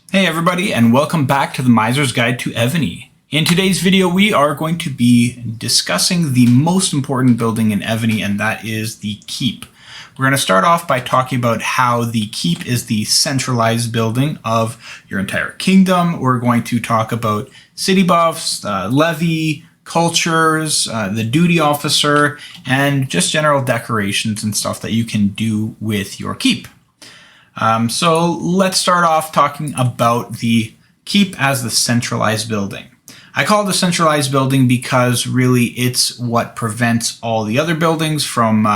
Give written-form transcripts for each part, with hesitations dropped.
Hey everybody, and welcome back to the Miser's Guide to Evony. In today's video, we are going to be discussing the most important building in Evony, and that is the keep. We're going to start off by talking about how the keep is the centralized building of your entire kingdom. We're going to talk about city buffs, levy, cultures, the duty officer, and just general decorations and stuff that you can do with your keep. So let's start off talking about the keep as the centralized building. I call it a centralized building because really it's what prevents all the other buildings from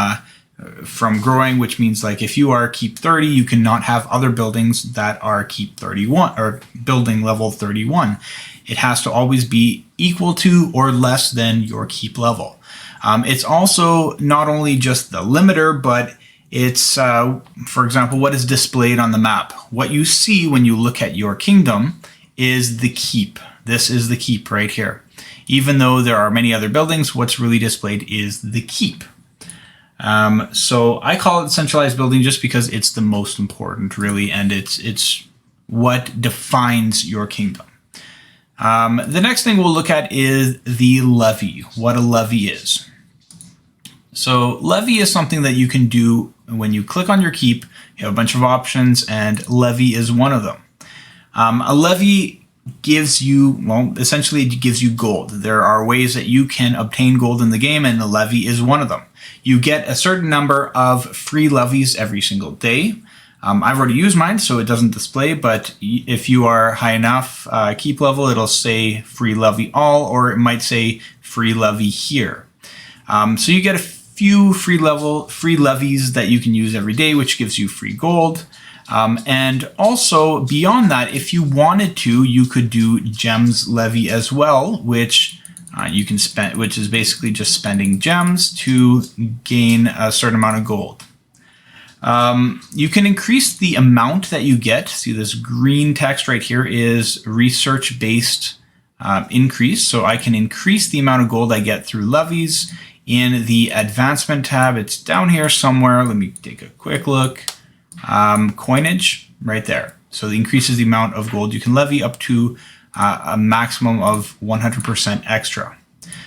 growing, which means like if you are keep 30, you cannot have other buildings that are keep 31 or building level 31. It has to always be equal to or less than your keep level. It's also not only just the limiter, but it's, for example, what is displayed on the map. What you see when you look at your kingdom is the keep. This is the keep right here. Even though there are many other buildings, what's really displayed is the keep. So I call it centralized building just because it's the most important, really, and it's what defines your kingdom. The next thing we'll look at is the levy, what a levy is. So levy is something that you can do when you click on your keep. You have a bunch of options, and levy is one of them. A levy gives you, well, essentially it gives you gold. There are ways that you can obtain gold in the game, and the levy is one of them. You get a certain number of free levies every single day. I've already used mine, so it doesn't display, but if you are high enough keep level, it'll say free levy all, or it might say free levy here. So you get a few free levies that you can use every day, which gives you free gold. And also beyond that, if you wanted to, you could do gems levy as well, which you can spend, which is basically just spending gems to gain a certain amount of gold. You can increase the amount that you get. See, this green text right here is research-based increase. So I can increase the amount of gold I get through levies. In the advancement tab, it's down here somewhere. Let me take a quick look. Coinage right there. So it increases the amount of gold you can levy up to a maximum of 100% extra.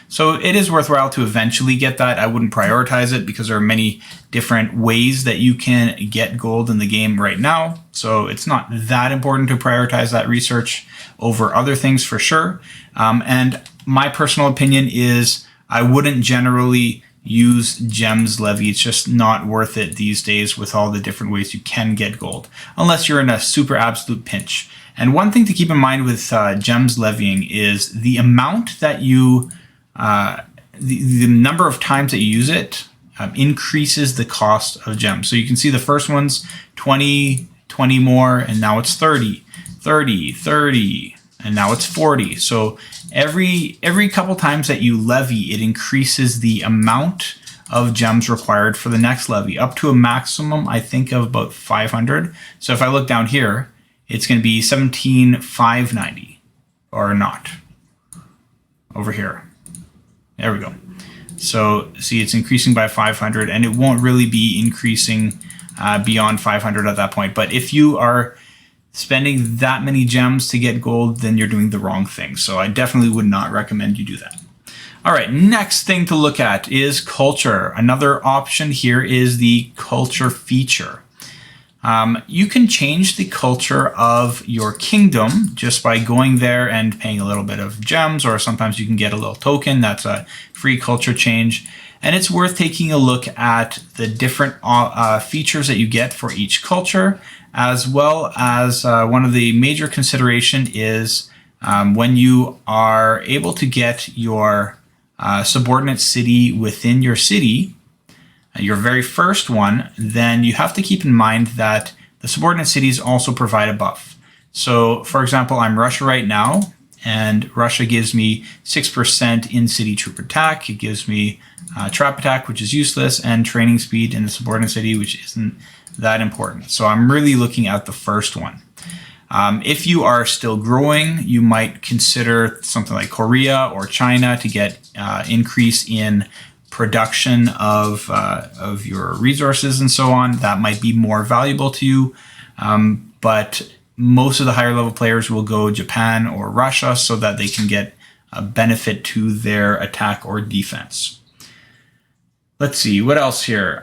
So it is worthwhile to eventually get that. I wouldn't prioritize it because there are many different ways that you can get gold in the game right now. So it's not that important to prioritize that research over other things for sure. And my personal opinion is I wouldn't generally use gems levy. It's just not worth it these days with all the different ways you can get gold, unless you're in a super absolute pinch. And one thing to keep in mind with gems levying is the amount that you, the number of times that you use it increases the cost of gems. So you can see the first one's 20, 20 more, and now it's 30, 30, 30. And now it's 40. So every couple times that you levy, it increases the amount of gems required for the next levy up to a maximum, I think, of about 500. So if I look down here, it's going to be 17,590 or not over here. There we go. So see, it's increasing by 500, and it won't really be increasing beyond 500 at that point. But if you are spending that many gems to get gold, then you're doing the wrong thing. So I definitely would not recommend you do that. All right, next thing to look at is culture. Another option here is the culture feature. You can change the culture of your kingdom just by going there and paying a little bit of gems, or sometimes you can get a little token. That's a free culture change. And it's worth taking a look at the different features that you get for each culture, as well as one of the major consideration is when you are able to get your subordinate city within your city, your very first one, then you have to keep in mind that the subordinate cities also provide a buff. So for example, I'm Russia right now, and Russia gives me 6% in-city troop attack. It gives me trap attack, which is useless, and training speed in the subordinate city, which isn't that important. So I'm really looking at the first one. If you are still growing, you might consider something like Korea or China to get increase in production of your resources and so on. That might be more valuable to you. But most of the higher level players will go Japan or Russia so that they can get a benefit to their attack or defense. Let's see, what else here?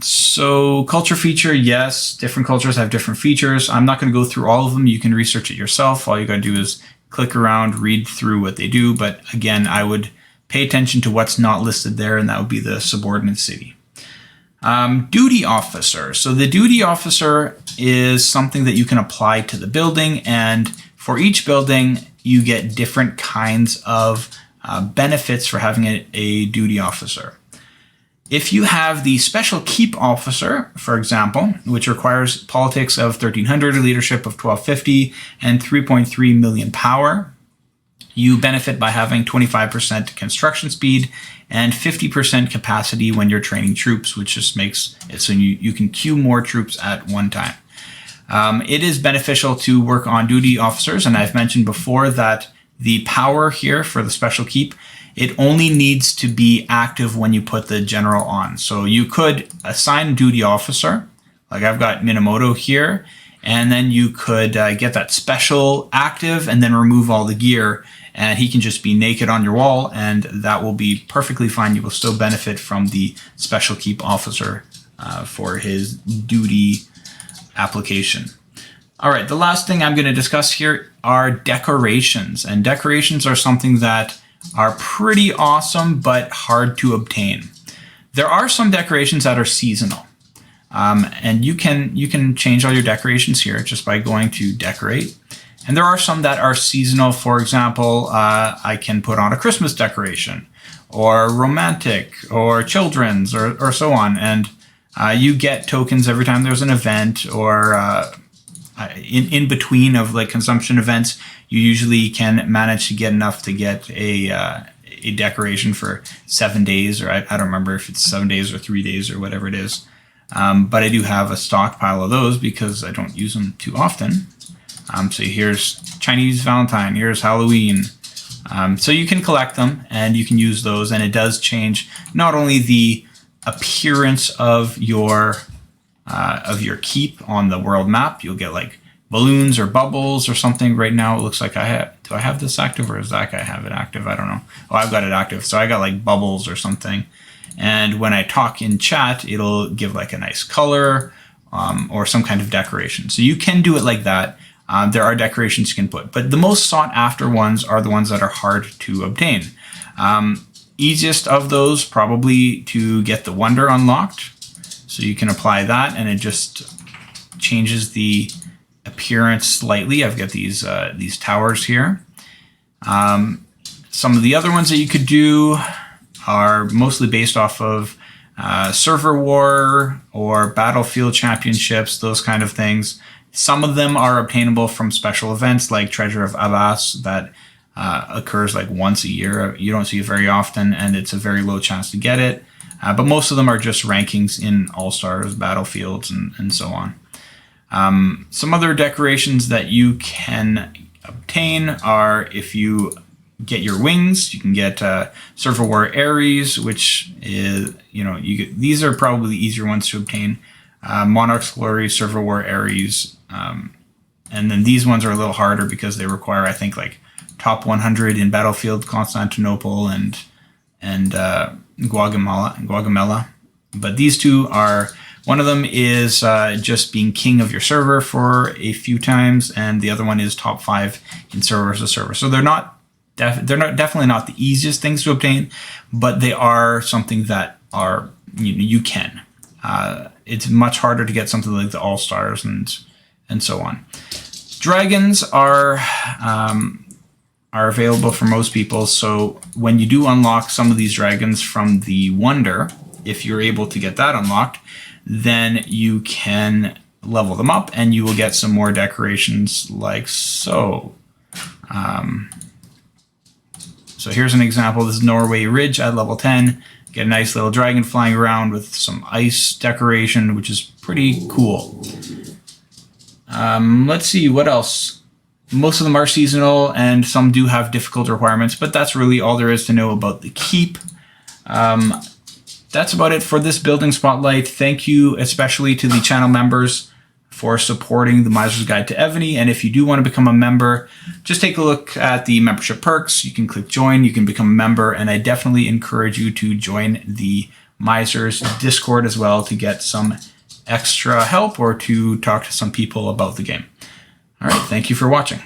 So culture feature, yes, different cultures have different features. I'm not going to go through all of them. You can research it yourself. All you got to do is click around, read through what they do. But again, I would pay attention to what's not listed there, and that would be the subordinate city. Duty officer. So the duty officer is something that you can apply to the building, and for each building, you get different kinds of benefits for having a duty officer. If you have the special keep officer, for example, which requires politics of 1300, leadership of 1250, and 3.3 million power, you benefit by having 25% construction speed and 50% capacity when you're training troops, which just makes it so you can queue more troops at one time. It is beneficial to work on duty officers, and I've mentioned before that the power here for the special keep, it only needs to be active when you put the general on. So you could assign a duty officer, like I've got Minamoto here, and then you could get that special active and then remove all the gear, and he can just be naked on your wall, and that will be perfectly fine. You will still benefit from the special keep officer for his duty application. All right, the last thing I'm going to discuss here are decorations, and decorations are something that are pretty awesome but hard to obtain. There are some decorations that are seasonal, and you can change all your decorations here just by going to decorate. And there are some that are seasonal. For example, I can put on a Christmas decoration, or romantic, or children's, or so on. And you get tokens every time there's an event, or in between of like consumption events. You usually can manage to get enough to get a decoration for 7 days, or I don't remember if it's 7 days or 3 days or whatever it is. But I do have a stockpile of those because I don't use them too often. So here's Chinese Valentine, here's Halloween. So you can collect them and you can use those, and it does change not only the appearance of your keep on the world map. You'll get like balloons or bubbles or something. Right now it looks like do I have this active, or does that guy have it active? I don't know. Oh, I've got it active. So I got like bubbles or something. And when I talk in chat, it'll give like a nice color or some kind of decoration. So you can do it like that. There are decorations you can put, but the most sought after ones are the ones that are hard to obtain. Easiest of those probably to get the Wonder unlocked. So you can apply that and it just changes the appearance slightly. I've got these towers here. Some of the other ones that you could do are mostly based off of server war or battlefield championships, those kind of things. Some of them are obtainable from special events like Treasure of Abbas that occurs like once a year. You don't see it very often, and it's a very low chance to get it. But most of them are just rankings in All-Stars, battlefields, and so on. Some other decorations that you can obtain are if you get your wings, you can get Server War Ares, which is, these are probably the easier ones to obtain. Monarch's Glory, Server War Ares, and then these ones are a little harder because they require, I think, like top 100 in Battlefield Constantinople and Guatemala. But these two are, one of them is just being king of your server for a few times, and the other one is top 5 in server as a server. So they're definitely not the easiest things to obtain, but they are something that are you can. It's much harder to get something like the All-Stars and so on. Dragons are available for most people. So when you do unlock some of these dragons from the Wonder, if you're able to get that unlocked, then you can level them up and you will get some more decorations like so. So here's an example. This is Norway Ridge at level 10. Get a nice little dragon flying around with some ice decoration, which is pretty cool. Let's see, what else? Most of them are seasonal and some do have difficult requirements, but that's really all there is to know about the keep. That's about it for this building spotlight. Thank you especially to the channel members for supporting the Miser's Guide to Evony. And if you do want to become a member, just take a look at the membership perks. You can click join, you can become a member, and I definitely encourage you to join the Miser's Discord as well to get some extra help or to talk to some people about the game. All right, thank you for watching.